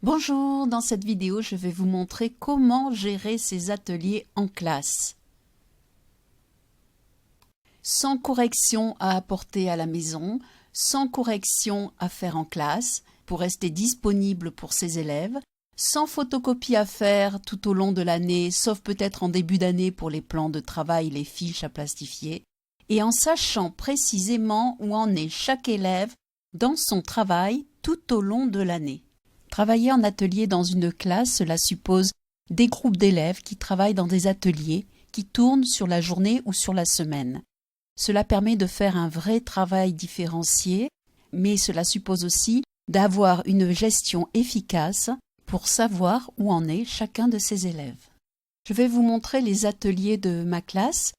Bonjour, dans cette vidéo, je vais vous montrer comment gérer ces ateliers en classe. Sans correction à apporter à la maison, sans correction à faire en classe, pour rester disponible pour ses élèves, sans photocopie à faire tout au long de l'année, sauf peut-être en début d'année pour les plans de travail, les fiches à plastifier, et en sachant précisément où en est chaque élève dans son travail tout au long de l'année. Travailler en atelier dans une classe, cela suppose des groupes d'élèves qui travaillent dans des ateliers qui tournent sur la journée ou sur la semaine. Cela permet de faire un vrai travail différencié, mais cela suppose aussi d'avoir une gestion efficace pour savoir où en est chacun de ses élèves. Je vais vous montrer les ateliers de ma classe,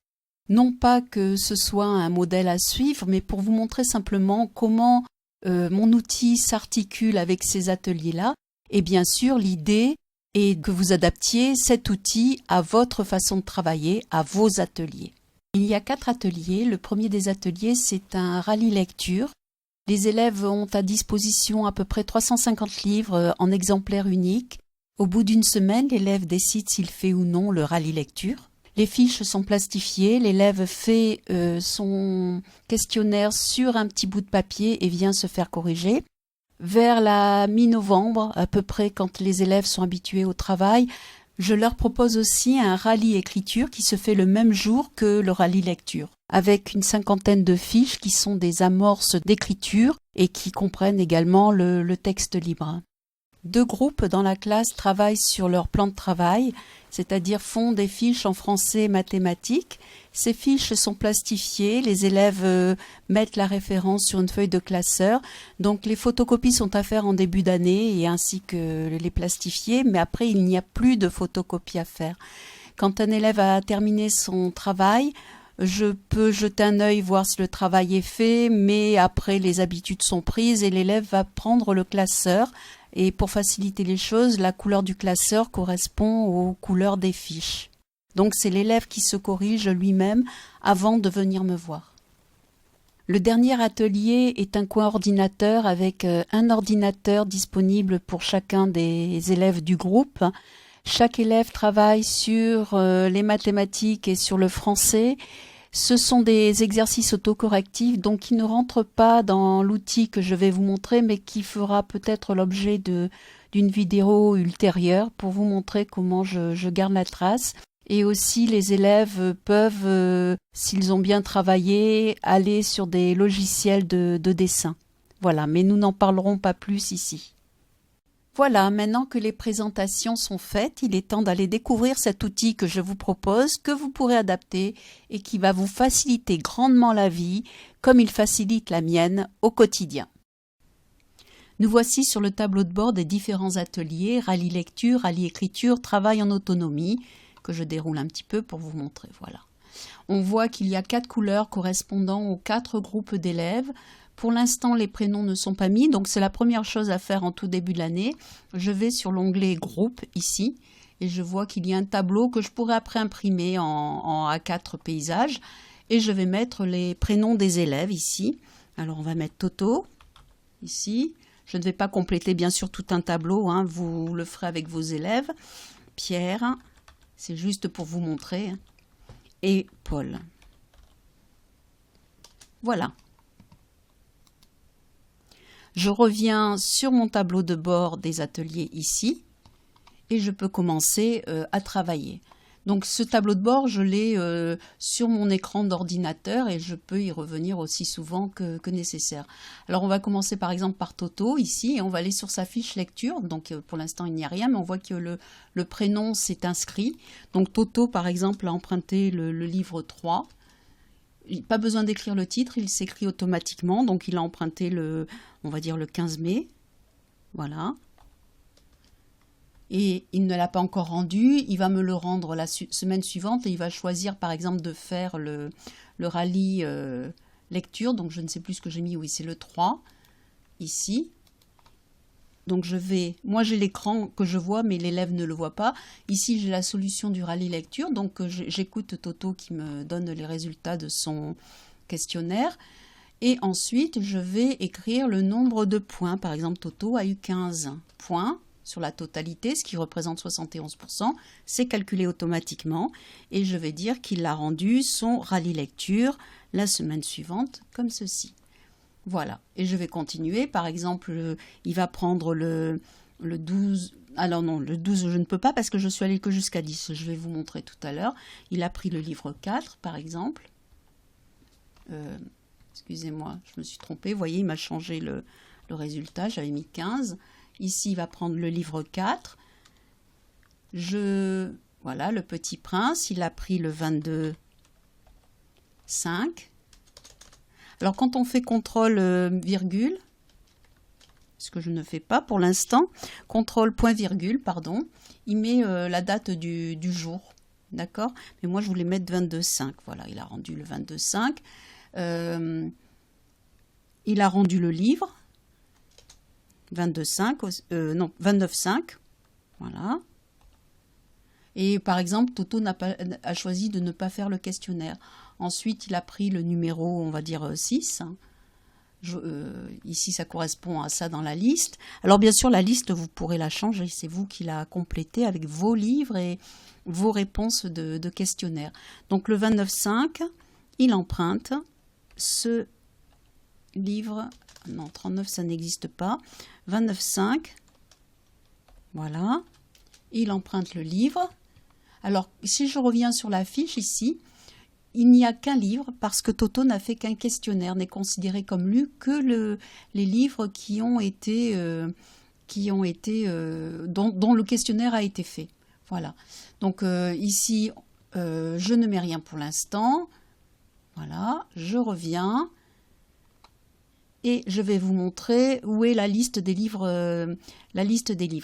non pas que ce soit un modèle à suivre, mais pour vous montrer simplement comment mon outil s'articule avec ces ateliers-là. Et bien sûr, l'idée est que vous adaptiez cet outil à votre façon de travailler, à vos ateliers. Il y a 4 ateliers. Le premier des ateliers, c'est un rallye lecture. Les élèves ont à disposition à peu près 350 livres en exemplaires uniques. Au bout d'une semaine, l'élève décide s'il fait ou non le rallye lecture. Les fiches sont plastifiées, l'élève fait son questionnaire sur un petit bout de papier et vient se faire corriger. Vers la mi-novembre, à peu près quand les élèves sont habitués au travail, je leur propose aussi un rallye écriture qui se fait le même jour que le rallye lecture, avec une 50aine de fiches qui sont des amorces d'écriture et qui comprennent également le texte libre. 2 groupes dans la classe travaillent sur leur plan de travail, c'est-à-dire font des fiches en français et mathématiques. Ces fiches sont plastifiées, les élèves mettent la référence sur une feuille de classeur. Donc les photocopies sont à faire en début d'année et ainsi que les plastifier, mais après il n'y a plus de photocopies à faire. Quand un élève a terminé son travail, je peux jeter un œil, voir si le travail est fait, mais après les habitudes sont prises et l'élève va prendre le classeur. Et pour faciliter les choses, la couleur du classeur correspond aux couleurs des fiches. Donc c'est l'élève qui se corrige lui-même avant de venir me voir. Le dernier atelier est un coin ordinateur avec un ordinateur disponible pour chacun des élèves du groupe. Chaque élève travaille sur les mathématiques et sur le français. Ce sont des exercices autocorrectifs, donc qui ne rentrent pas dans l'outil que je vais vous montrer, mais qui fera peut-être l'objet d'une vidéo ultérieure pour vous montrer comment je garde la trace. Et aussi, les élèves peuvent, s'ils ont bien travaillé, aller sur des logiciels de dessin. Voilà, mais nous n'en parlerons pas plus ici. Voilà, maintenant que les présentations sont faites, il est temps d'aller découvrir cet outil que je vous propose, que vous pourrez adapter et qui va vous faciliter grandement la vie, comme il facilite la mienne au quotidien. Nous voici sur le tableau de bord des différents ateliers, rallye lecture, rallye écriture, travail en autonomie, que je déroule un petit peu pour vous montrer. Voilà. On voit qu'il y a 4 couleurs correspondant aux 4 groupes d'élèves. Pour l'instant, les prénoms ne sont pas mis, donc c'est la première chose à faire en tout début de l'année. Je vais sur l'onglet groupe ici et je vois qu'il y a un tableau que je pourrais après imprimer en A4 paysage et je vais mettre les prénoms des élèves ici. Alors on va mettre Toto ici. Je ne vais pas compléter bien sûr tout un tableau, hein, vous le ferez avec vos élèves. Pierre, c'est juste pour vous montrer. Et Paul. Voilà. Je reviens sur mon tableau de bord des ateliers ici et je peux commencer à travailler. Donc ce tableau de bord, je l'ai sur mon écran d'ordinateur et je peux y revenir aussi souvent que nécessaire. Alors on va commencer par exemple par Toto ici et on va aller sur sa fiche lecture. Donc pour l'instant il n'y a rien, mais on voit que le prénom s'est inscrit. Donc Toto par exemple a emprunté le livre 3. Pas besoin d'écrire le titre, il s'écrit automatiquement. Donc il a emprunté on va dire le 15 mai. Voilà. Et il ne l'a pas encore rendu, il va me le rendre la semaine suivante et il va choisir par exemple de faire le rallye lecture, donc je ne sais plus ce que j'ai mis, oui c'est le 3, ici. Donc moi j'ai l'écran que je vois mais l'élève ne le voit pas. Ici j'ai la solution du rallye lecture, donc j'écoute Toto qui me donne les résultats de son questionnaire. Et ensuite je vais écrire le nombre de points, par exemple Toto a eu 15 points sur la totalité, ce qui représente 71%, c'est calculé automatiquement et je vais dire qu'il a rendu son rallye lecture la semaine suivante comme ceci. Voilà, et je vais continuer. Par exemple, il va prendre le 12... Alors non, le 12, je ne peux pas parce que je suis allée que jusqu'à 10. Je vais vous montrer tout à l'heure. Il a pris le livre 4, par exemple. Excusez-moi, je me suis trompée. Vous voyez, il m'a changé le résultat. J'avais mis 15. Ici, il va prendre le livre 4. Voilà, le Petit Prince. Il a pris le 22, 5. Alors, quand on fait contrôle virgule, ce que je ne fais pas pour l'instant, contrôle point virgule, pardon, il met la date du jour, d'accord? Mais moi, je voulais mettre 22,5. Voilà, il a rendu le 22,5. Il a rendu le livre, 22,5, non, 29,5. Voilà. Et par exemple, Toto a choisi de ne pas faire le questionnaire. Ensuite, il a pris le numéro, on va dire 6. Ici, ça correspond à ça dans la liste. Alors, bien sûr, la liste, vous pourrez la changer. C'est vous qui la complétez avec vos livres et vos réponses de questionnaire. Donc, le 29,5, il emprunte ce livre. Non, 39, ça n'existe pas. 29,5. Voilà. Il emprunte le livre. Alors, si je reviens sur la fiche ici, il n'y a qu'un livre parce que Toto n'a fait qu'un questionnaire, n'est considéré comme lu que les livres dont le questionnaire a été fait. Voilà. Donc ici, je ne mets rien pour l'instant. Voilà, je reviens et je vais vous montrer où est la liste des livres.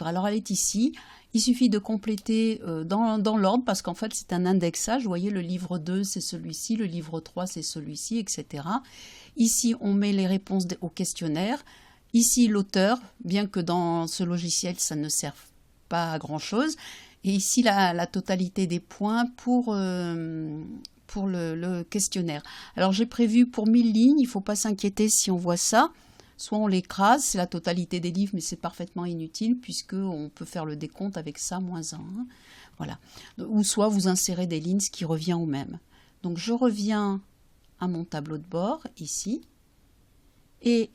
Alors elle est ici. Il suffit de compléter dans l'ordre parce qu'en fait c'est un indexage. Vous voyez, le livre 2 c'est celui-ci, le livre 3 c'est celui-ci, etc. Ici on met les réponses au questionnaire. Ici l'auteur, bien que dans ce logiciel ça ne serve pas à grand chose. Et ici la totalité des points pour le questionnaire. Alors j'ai prévu pour 1000 lignes, il ne faut pas s'inquiéter si on voit ça. Soit on l'écrase, c'est la totalité des livres, mais c'est parfaitement inutile puisqu'on peut faire le décompte avec ça, -1. Hein. Voilà. Ou soit vous insérez des lignes, ce qui revient au même. Donc je reviens à mon tableau de bord, ici. Et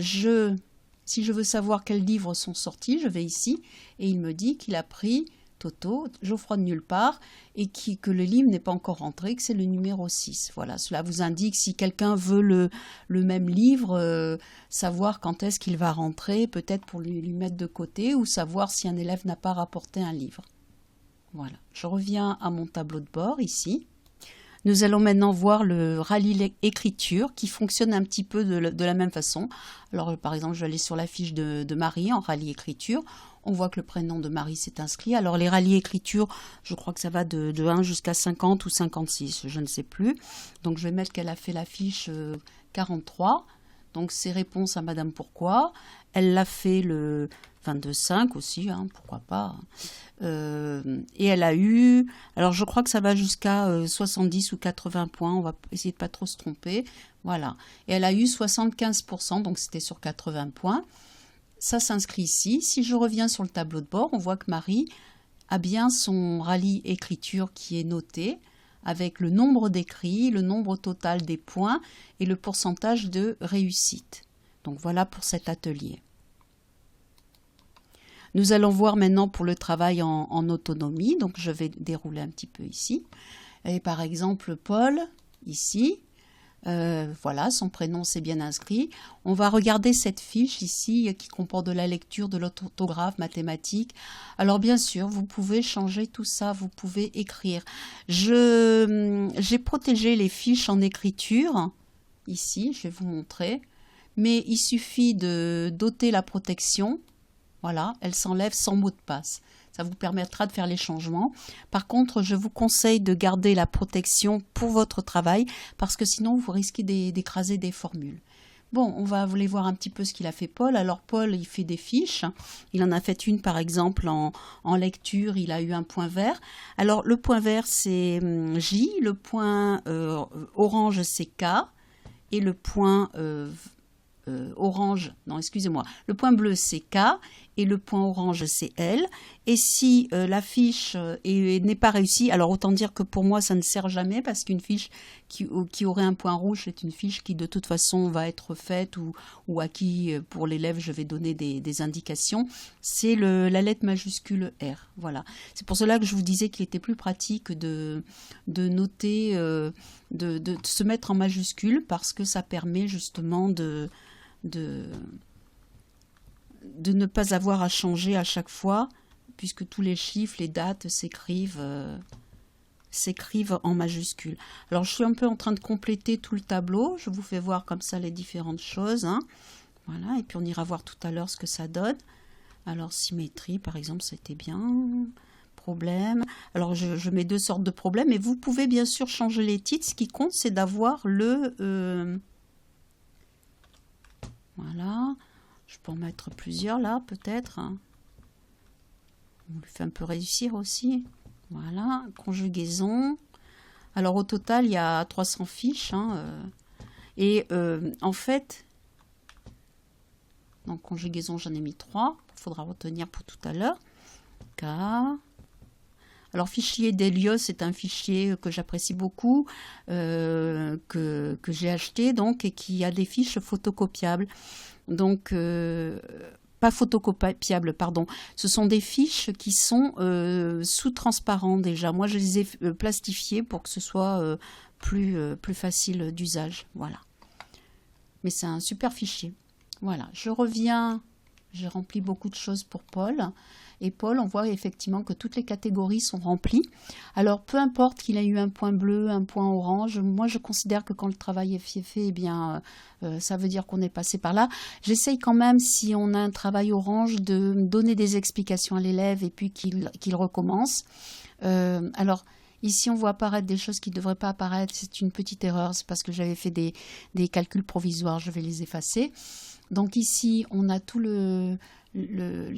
si je veux savoir quels livres sont sortis, je vais ici. Et il me dit qu'il a pris Toto, Geoffroy de nulle part, et que le livre n'est pas encore rentré, que c'est le numéro 6. Voilà, cela vous indique si quelqu'un veut le même livre, savoir quand est-ce qu'il va rentrer, peut-être pour lui mettre de côté, ou savoir si un élève n'a pas rapporté un livre. Voilà, je reviens à mon tableau de bord ici. Nous allons maintenant voir le rallye écriture qui fonctionne un petit peu de la même façon. Alors par exemple, je vais aller sur la fiche de Marie en rallye écriture. On voit que le prénom de Marie s'est inscrit. Alors les rallyes écriture, je crois que ça va de 1 jusqu'à 50 ou 56, je ne sais plus. Donc je vais mettre qu'elle a fait la fiche 43. Donc c'est réponse à Madame Pourquoi. Elle l'a fait le 22,5 aussi, hein, pourquoi pas. Et elle a eu, alors je crois que ça va jusqu'à 70 ou 80 points, on va essayer de pas trop se tromper. Voilà. Et elle a eu 75%, donc c'était sur 80 points. Ça s'inscrit ici. Si je reviens sur le tableau de bord, on voit que Marie a bien son rallye écriture qui est noté avec le nombre d'écrits, le nombre total des points et le pourcentage de réussite. Donc voilà pour cet atelier. Nous allons voir maintenant pour le travail en autonomie. Donc je vais dérouler un petit peu ici. Et par exemple, Paul, ici. Voilà, son prénom s'est bien inscrit. On va regarder cette fiche ici qui comporte de la lecture, de l'orthographe, mathématiques. Alors bien sûr, vous pouvez changer tout ça, vous pouvez écrire. J'ai protégé les fiches en écriture. Ici, je vais vous montrer. Mais il suffit de d'ôter la protection. Voilà, elle s'enlève sans mot de passe. Ça vous permettra de faire les changements. Par contre, je vous conseille de garder la protection pour votre travail parce que sinon, vous risquez d'écraser des formules. Bon, on va aller voir un petit peu ce qu'il a fait Paul. Alors Paul, il fait des fiches. Il en a fait une par exemple en lecture, il a eu un point vert. Alors le point vert c'est J, le point orange c'est K et le point orange, non excusez-moi, le point bleu c'est K et le point orange c'est L. Et si la fiche n'est pas réussie, alors autant dire que pour moi ça ne sert jamais, parce qu'une fiche qui aurait un point rouge, c'est une fiche qui de toute façon va être faite ou à qui pour l'élève je vais donner des indications. C'est la lettre majuscule R. Voilà. C'est pour cela que je vous disais qu'il était plus pratique de noter, de se mettre en majuscule, parce que ça permet justement de ne pas avoir à changer à chaque fois, puisque tous les chiffres, les dates s'écrivent en majuscules. Alors je suis un peu en train de compléter tout le tableau, je vous fais voir comme ça les différentes choses, hein. Voilà, et puis on ira voir tout à l'heure ce que ça donne. Alors symétrie par exemple, c'était bien. Problème. Alors je mets deux sortes de problèmes, et vous pouvez bien sûr changer les titres. Ce qui compte, c'est d'avoir voilà. Je peux en mettre plusieurs là, peut-être. On le fait un peu réussir aussi. Voilà, conjugaison. Alors au total, il y a 300 fiches. Et en fait, donc conjugaison, j'en ai mis 3. Il faudra retenir pour tout à l'heure. K. Alors fichier d'Helios, c'est un fichier que j'apprécie beaucoup, que j'ai acheté donc, et qui a des fiches photocopiables. Donc pas photocopiables, pardon. Ce sont des fiches qui sont sous transparent déjà. Moi je les ai plastifiées pour que ce soit plus facile d'usage. Voilà. Mais c'est un super fichier. Voilà, je reviens. J'ai rempli beaucoup de choses pour Paul. Et Paul, on voit effectivement que toutes les catégories sont remplies. Alors, peu importe qu'il ait eu un point bleu, un point orange, moi je considère que quand le travail est fait, eh bien, ça veut dire qu'on est passé par là. J'essaye quand même, si on a un travail orange, de donner des explications à l'élève et puis qu'il recommence. Alors, ici, on voit apparaître des choses qui ne devraient pas apparaître. C'est une petite erreur, c'est parce que j'avais fait des calculs provisoires, je vais les effacer. Donc ici, on a tous les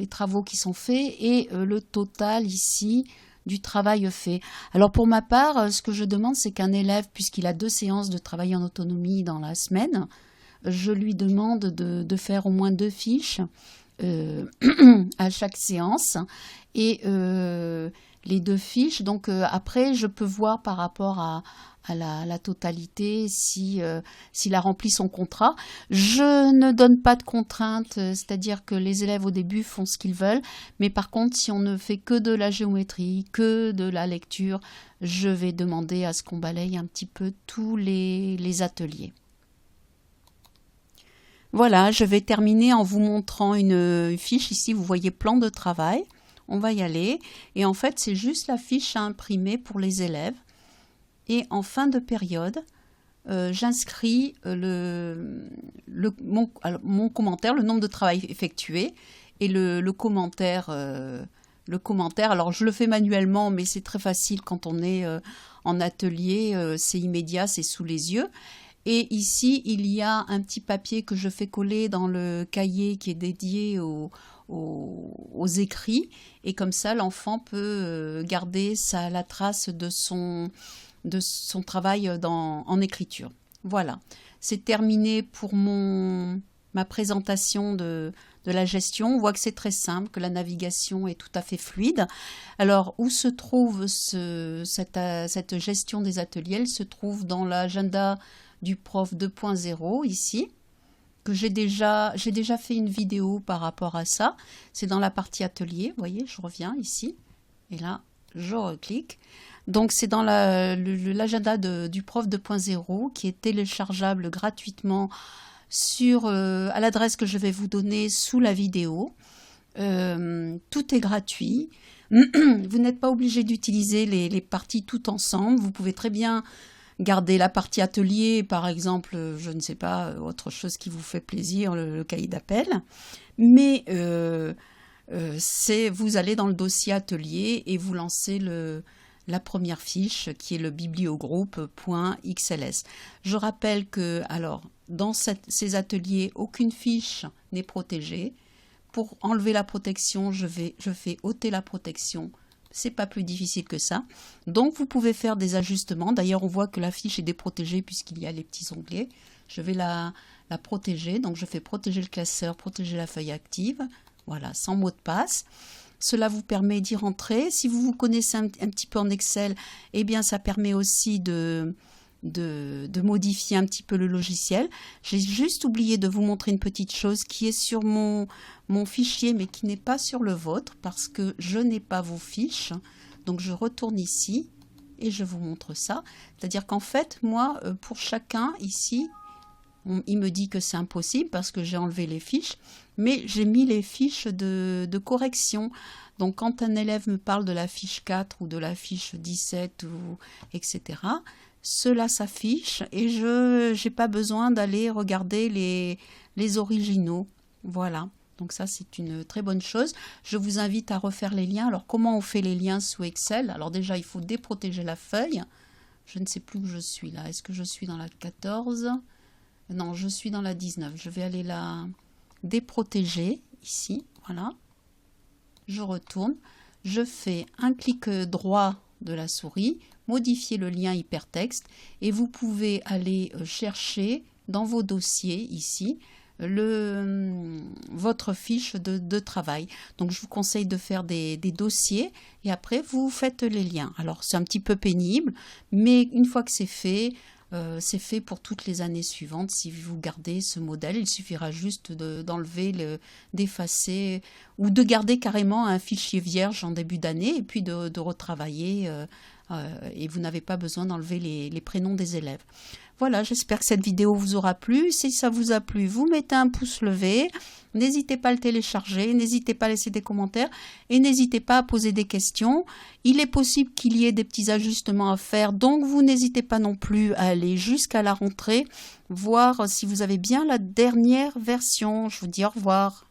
travaux qui sont faits et le total ici du travail fait. Alors pour ma part, ce que je demande, c'est qu'un élève, puisqu'il a 2 séances de travail en autonomie dans la semaine, je lui demande de faire au moins 2 fiches à chaque séance. Et les 2 fiches, donc après, je peux voir par rapport à la totalité, s'il a rempli son contrat. Je ne donne pas de contraintes, c'est-à-dire que les élèves au début font ce qu'ils veulent, mais par contre, si on ne fait que de la géométrie, que de la lecture, je vais demander à ce qu'on balaye un petit peu tous les ateliers. Voilà, je vais terminer en vous montrant une fiche. Ici, vous voyez plan de travail. On va y aller. Et en fait, c'est juste la fiche à imprimer pour les élèves. Et en fin de période, j'inscris mon commentaire, le nombre de travail effectué et le commentaire. Alors, je le fais manuellement, mais c'est très facile quand on est en atelier. C'est immédiat, c'est sous les yeux. Et ici, il y a un petit papier que je fais coller dans le cahier qui est dédié aux écrits. Et comme ça, l'enfant peut garder la trace de son travail en écriture. Voilà, c'est terminé pour ma présentation de la gestion. On voit que c'est très simple, que la navigation est tout à fait fluide. Alors, où se trouve cette gestion des ateliers? Elle se trouve dans l'agenda du prof 2.0 ici, que j'ai déjà fait une vidéo par rapport à ça. C'est dans la partie atelier, vous voyez, je reviens ici, et là, je reclique. Donc, c'est dans l'agenda du prof 2.0 qui est téléchargeable gratuitement à l'adresse que je vais vous donner sous la vidéo. Tout est gratuit. Vous n'êtes pas obligé d'utiliser les parties tout ensemble. Vous pouvez très bien garder la partie atelier, par exemple, je ne sais pas, autre chose qui vous fait plaisir, le cahier d'appel. Mais vous allez dans le dossier atelier et vous lancez la première fiche qui est le bibliogroupe.xls. Je rappelle que dans ces ateliers, aucune fiche n'est protégée. Pour enlever la protection, je fais ôter la protection. C'est pas plus difficile que ça. Donc vous pouvez faire des ajustements. D'ailleurs, on voit que la fiche est déprotégée puisqu'il y a les petits onglets. Je vais la protéger. Donc je fais protéger le classeur, protéger la feuille active. voilà, sans mot de passe. Cela vous permet d'y rentrer. Si vous vous connaissez un petit peu en Excel, eh bien ça permet aussi de modifier un petit peu le logiciel. J'ai juste oublié de vous montrer une petite chose qui est sur mon fichier mais qui n'est pas sur le vôtre parce que je n'ai pas vos fiches. Donc je retourne ici et je vous montre ça. C'est-à-dire qu'en fait, moi, pour chacun ici, il me dit que c'est impossible parce que j'ai enlevé les fiches, mais j'ai mis les fiches de correction. Donc quand un élève me parle de la fiche 4 ou de la fiche 17, etc., cela s'affiche et je n'ai pas besoin d'aller regarder les originaux. Voilà. Donc ça, c'est une très bonne chose. Je vous invite à refaire les liens. Alors, comment on fait les liens sous Excel? Alors déjà, il faut déprotéger la feuille. Je ne sais plus où je suis là. Est-ce que je suis dans la 14? Non, je suis dans la 19. Je vais aller la déprotéger ici. Voilà. Je retourne. Je fais un clic droit de la souris, modifier le lien hypertexte et vous pouvez aller chercher dans vos dossiers ici votre fiche de travail. Donc je vous conseille de faire des dossiers et après vous faites les liens. Alors c'est un petit peu pénible, mais une fois que c'est fait pour toutes les années suivantes. Si vous gardez ce modèle, il suffira juste d'enlever, d'effacer ou de garder carrément un fichier vierge en début d'année et puis de retravailler et vous n'avez pas besoin d'enlever les prénoms des élèves. Voilà, j'espère que cette vidéo vous aura plu. Si ça vous a plu, vous mettez un pouce levé. N'hésitez pas à le télécharger, n'hésitez pas à laisser des commentaires et n'hésitez pas à poser des questions. Il est possible qu'il y ait des petits ajustements à faire, donc vous n'hésitez pas non plus à aller jusqu'à la rentrée, voir si vous avez bien la dernière version. Je vous dis au revoir.